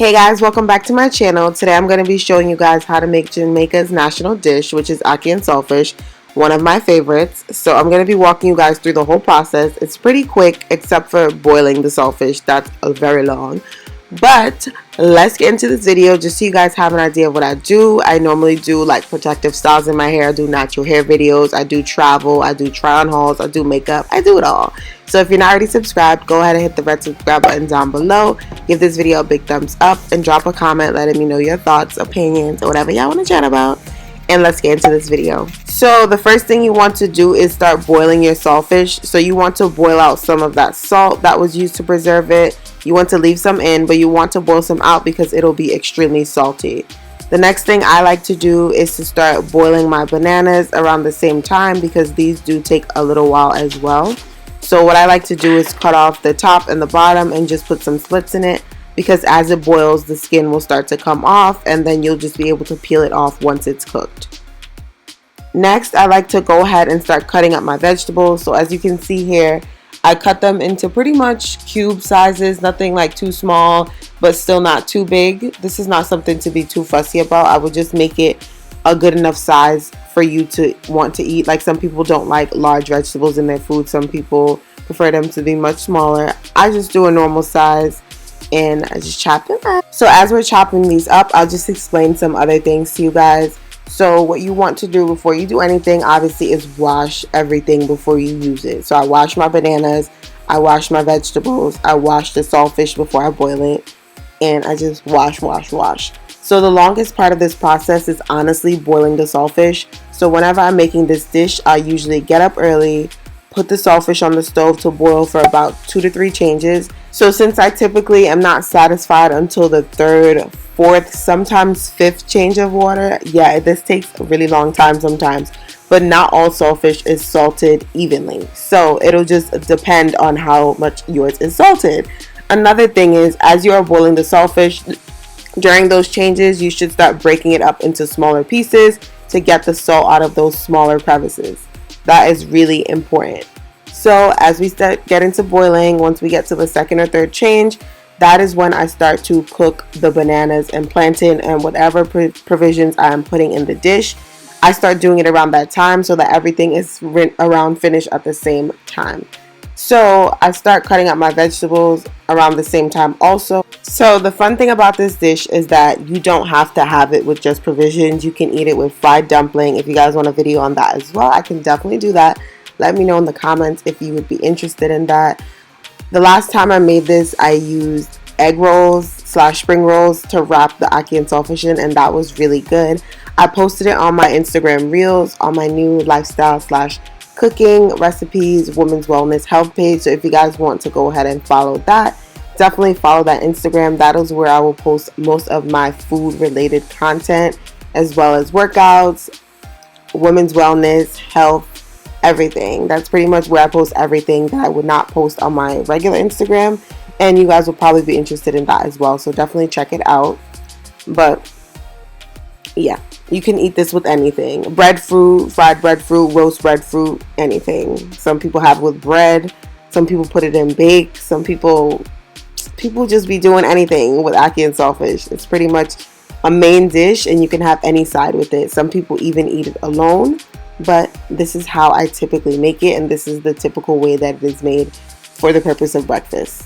Hey guys, welcome back to my channel. Today I'm going to be showing you guys how to make Jamaica's national dish, which is ackee and saltfish, one of my favorites. So I'm going to be walking you guys through the whole process. It's pretty quick except for boiling the saltfish. That's very long. But let's get into this video just so you guys have an idea of what I do. I normally do like protective styles in my hair. I do natural hair videos. I do travel. I do try on hauls. I do makeup. I do it all. So if you're not already subscribed, go ahead and hit the red subscribe button down below. Give this video a big thumbs up and drop a comment letting me know your thoughts, opinions, or whatever y'all want to chat about. And let's get into this video. So the first thing you want to do is start boiling your saltfish. So you want to boil out some of that salt that was used to preserve it. You want to leave some in, but you want to boil some out because it'll be extremely salty. The next thing I like to do is to start boiling my bananas around the same time because these do take a little while as well. So what I like to do is cut off the top and the bottom and just put some slits in it, because as it boils the skin will start to come off and then you'll just be able to peel it off once it's cooked. Next, I like to go ahead and start cutting up my vegetables. So as you can see here, I cut them into pretty much cube sizes, nothing like too small but still not too big. This is not something to be too fussy about. I would just make it a good enough size for you to want to eat. Like some people don't like large vegetables in their food. Some people prefer them to be much smaller. I just do a normal size and I just chop them up. So as we're chopping these up, I'll just explain some other things to you guys. So what you want to do before you do anything, obviously, is wash everything before you use it. So I wash my bananas, I wash my vegetables, I wash the saltfish before I boil it, and I just wash. So the longest part of this process is honestly boiling the saltfish. So whenever I'm making this dish, I usually get up early, put the saltfish on the stove to boil for about 2 to 3 changes. So since I typically am not satisfied until the 3rd, 4th, sometimes 5th change of water, yeah, this takes a really long time sometimes, but not all saltfish is salted evenly. So it'll just depend on how much yours is salted. Another thing is, as you are boiling the saltfish, during those changes, you should start breaking it up into smaller pieces to get the salt out of those smaller crevices. That is really important. So as we start getting to boiling, once we get to the 2nd or 3rd change, that is when I start to cook the bananas and plantain and whatever provisions I'm putting in the dish. I start doing it around that time so that everything is around finished at the same time. So I start cutting up my vegetables around the same time also. So the fun thing about this dish is that you don't have to have it with just provisions. You can eat it with fried dumpling. If you guys want a video on that as well, I can definitely do that. Let me know in the comments if you would be interested in that. The last time I made this, I used egg rolls / spring rolls to wrap the ackee and saltfish in, and that was really good. I posted it on my Instagram Reels on my new lifestyle / cooking recipes, women's wellness health page. So if you guys want to go ahead and follow that, definitely follow that Instagram. That is where I will post most of my food related content, as well as workouts, women's wellness, health, everything. That's pretty much where I post everything that I would not post on my regular Instagram, and you guys will probably be interested in that as well, so definitely check it out. But yeah, you can eat this with anything: breadfruit, fried breadfruit, roast breadfruit, anything. Some people have with bread, some people put it in bake, some people just be doing anything with ackee and saltfish. It's pretty much a main dish and you can have any side with it. Some people even eat it alone, but this is how I typically make it, and this is the typical way that it is made for the purpose of breakfast.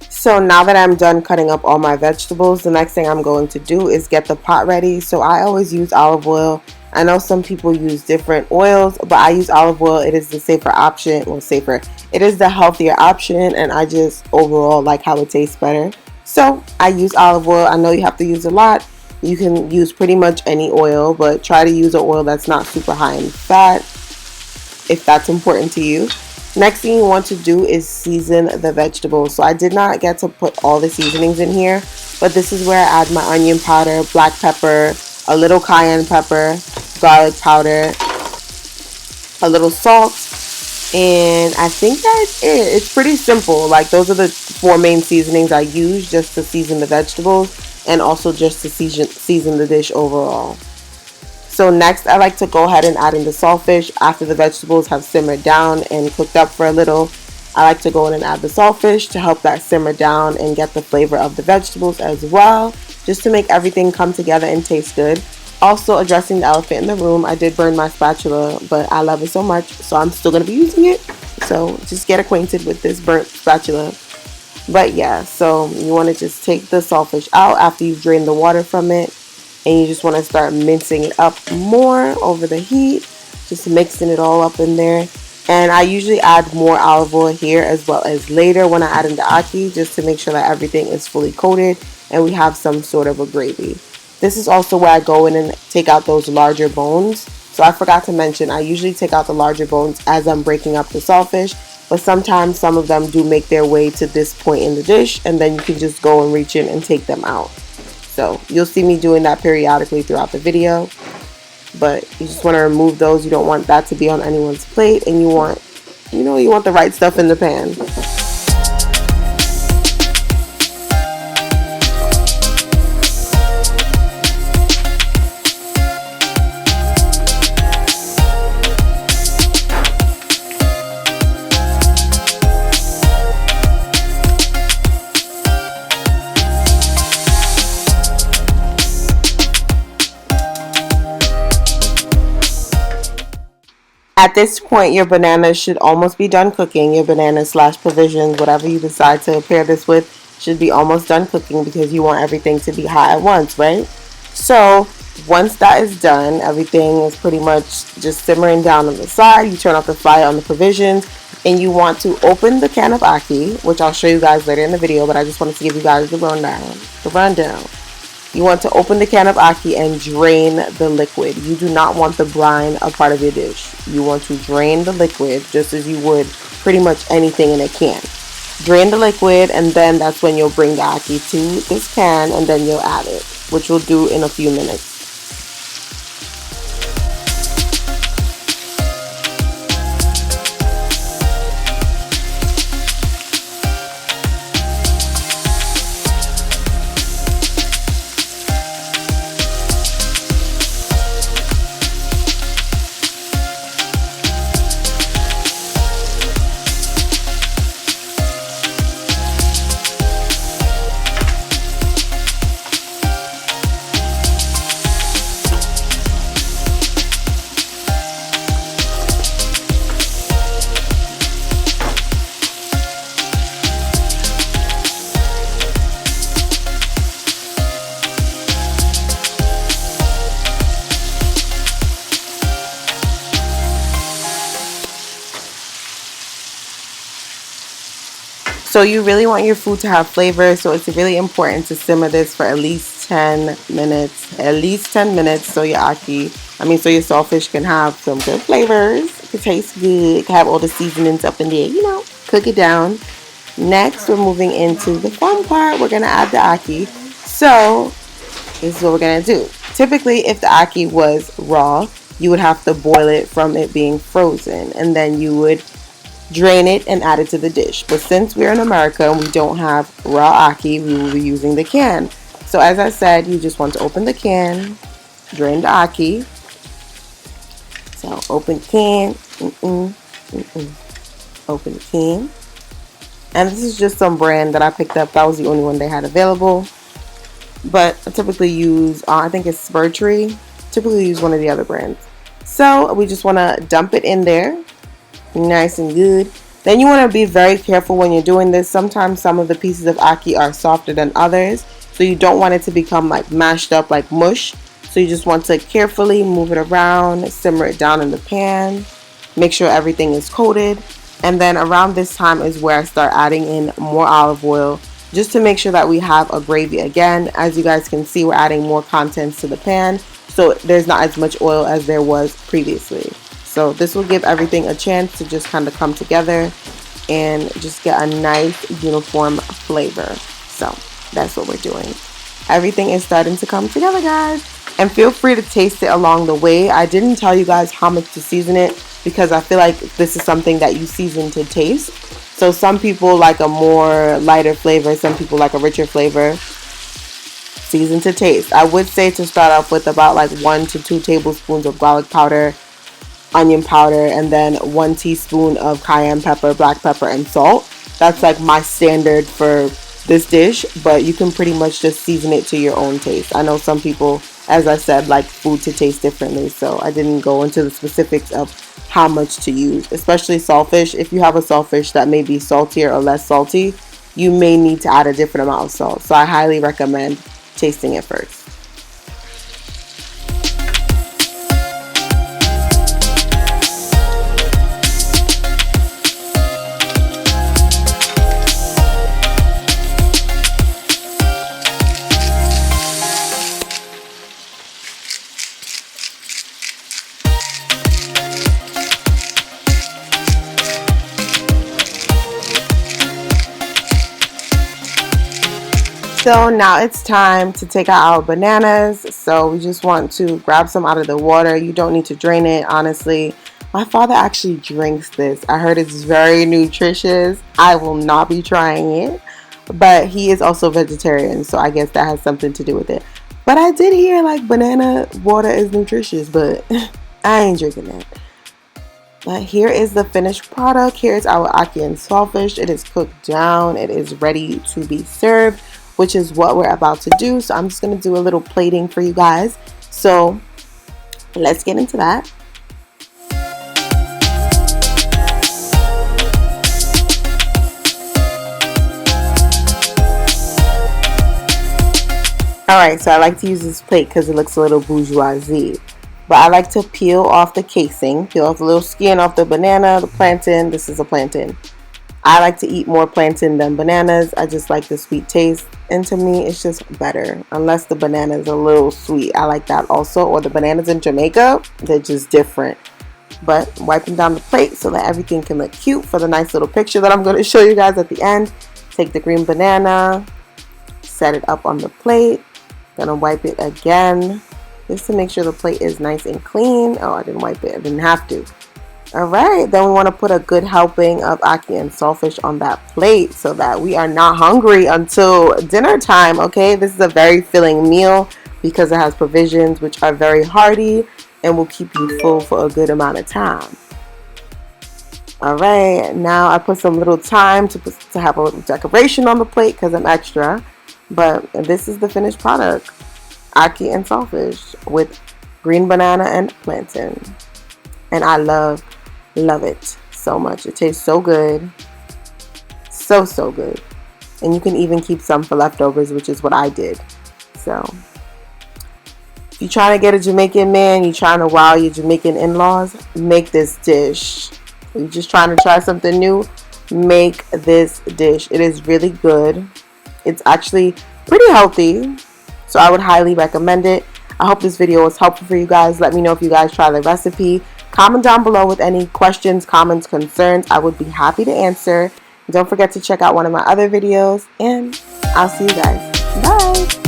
So now that I'm done cutting up all my vegetables, the next thing I'm going to do is get the pot ready. So I always use olive oil. I know some people use different oils, but I use olive oil. It is the safer option. Well, safer. It is the healthier option, and I just overall like how it tastes better. So I use olive oil. I know you have to use a lot. You can use pretty much any oil, but try to use an oil that's not super high in fat if that's important to you. Next thing you want to do is season the vegetables. So I did not get to put all the seasonings in here, but this is where I add my onion powder, black pepper, a little cayenne pepper, garlic powder, a little salt, and I think that's it. It's pretty simple. Like, those are the 4 main seasonings I use just to season the vegetables and also just to season the dish overall. So next, I like to go ahead and add in the saltfish after the vegetables have simmered down and cooked up for a little. I like to go in and add the saltfish to help that simmer down and get the flavor of the vegetables as well, just to make everything come together and taste good. Also, addressing the elephant in the room, I did burn my spatula, but I love it so much, so I'm still going to be using it. So just get acquainted with this burnt spatula. But yeah, so you want to just take the saltfish out after you've drained the water from it, and you just want to start mincing it up more over the heat, just mixing it all up in there. And I usually add more olive oil here as well as later when I add in the ackee, just to make sure that everything is fully coated and we have some sort of a gravy. This is also where I go in and take out those larger bones. So I forgot to mention, I usually take out the larger bones as I'm breaking up the saltfish, but sometimes some of them do make their way to this point in the dish, and then you can just go and reach in and take them out. So you'll see me doing that periodically throughout the video, but you just want to remove those. You don't want that to be on anyone's plate, and you want the right stuff in the pan. At this point, your bananas should almost be done cooking. Your bananas / provisions, whatever you decide to pair this with, should be almost done cooking because you want everything to be hot at once, right? So once that is done, everything is pretty much just simmering down on the side. You turn off the fire on the provisions, and you want to open the can of ackee, which I'll show you guys later in the video, but I just wanted to give you guys the rundown. You want to open the can of ackee and drain the liquid. You do not want the brine a part of your dish. You want to drain the liquid just as you would pretty much anything in a can. Drain the liquid, and then that's when you'll bring the ackee to this pan, and then you'll add it, which we'll do in a few minutes. So you really want your food to have flavor, so it's really important to simmer this for at least 10 minutes. So your your saltfish can have some good flavors. It can taste good. It can have all the seasonings up in there, cook it down. Next, we're moving into the fun part. We're going to add the ackee. So this is what we're going to do. Typically, if the ackee was raw, you would have to boil it from it being frozen, and then you would drain it and add it to the dish. But since we're in America and we don't have raw ackee, we will be using the can. So as I said, you just want to open the can, drain the ackee. So open the can, open the can. And this is just some brand that I picked up. That was the only one they had available. But I typically use, I think it's Spurtree. Typically use one of the other brands. So we just want to dump it in there. Nice and good. Then you want to be very careful when you're doing this. Sometimes some of the pieces of ackee are softer than others, so you don't want it to become like mashed up like mush. So you just want to carefully move it around, simmer it down in the pan, make sure everything is coated. And then around this time is where I start adding in more olive oil, just to make sure that we have a gravy again. As you guys can see, we're adding more contents to the pan, so there's not as much oil as there was previously. So this will give everything a chance to just kind of come together and just get a nice uniform flavor. So that's what we're doing. Everything is starting to come together, guys. And feel free to taste it along the way. I didn't tell you guys how much to season it because I feel like this is something that you season to taste. So some people like a more lighter flavor. Some people like a richer flavor. Season to taste. I would say to start off with about like 1 to 2 tablespoons of garlic powder. onion powder, and then 1 teaspoon of cayenne pepper, black pepper, and salt. That's like my standard for this dish, but you can pretty much just season it to your own taste. I know some people, as I said, like food to taste differently, so I didn't go into the specifics of how much to use, especially saltfish. If you have a saltfish that may be saltier or less salty, you may need to add a different amount of salt. So I highly recommend tasting it first. So now it's time to take out our bananas. So we just want to grab some out of the water. You don't need to drain it, honestly. My father actually drinks this. I heard it's very nutritious. I will not be trying it, but he is also vegetarian, so I guess that has something to do with it. But I did hear like banana water is nutritious, but I ain't drinking that. But here is the finished product. Here's our ackee and saltfish. It is cooked down. It is ready to be served, which is what we're about to do. So I'm just going to do a little plating for you guys. So let's get into that. Alright, so I like to use this plate because it looks a little bourgeoisie. But I like to peel off the casing, peel off the little skin off the banana, the plantain. This is a plantain. I like to eat more plantain than bananas. I just like the sweet taste, and to me it's just better, unless the banana is a little sweet. I like that also, or the bananas in Jamaica, they're just different. But wiping down the plate so that everything can look cute for the nice little picture that I'm going to show you guys at the end. Take the green banana, set it up on the plate, gonna wipe it again just to make sure the plate is nice and clean. Oh, I didn't wipe it, I didn't have to. Alright, then we want to put a good helping of ackee and saltfish on that plate so that we are not hungry until dinner time, okay? This is a very filling meal because it has provisions which are very hearty and will keep you full for a good amount of time. Alright, now I put some little thyme to have a little decoration on the plate because I'm extra. But this is the finished product, ackee and saltfish with green banana and plantain. And I love it so much. It tastes so good, so good. And you can even keep some for leftovers, which is what I did. So if you're trying to get a Jamaican man, you're trying to wow your Jamaican in-laws, make this dish. If you're just trying to try something new, make this dish. It is really good. It's actually pretty healthy, so I would highly recommend it. I hope this video was helpful for you guys. Let me know if you guys try the recipe. Comment down below with any questions, comments, concerns. I would be happy to answer. Don't forget to check out one of my other videos, and I'll see you guys. Bye!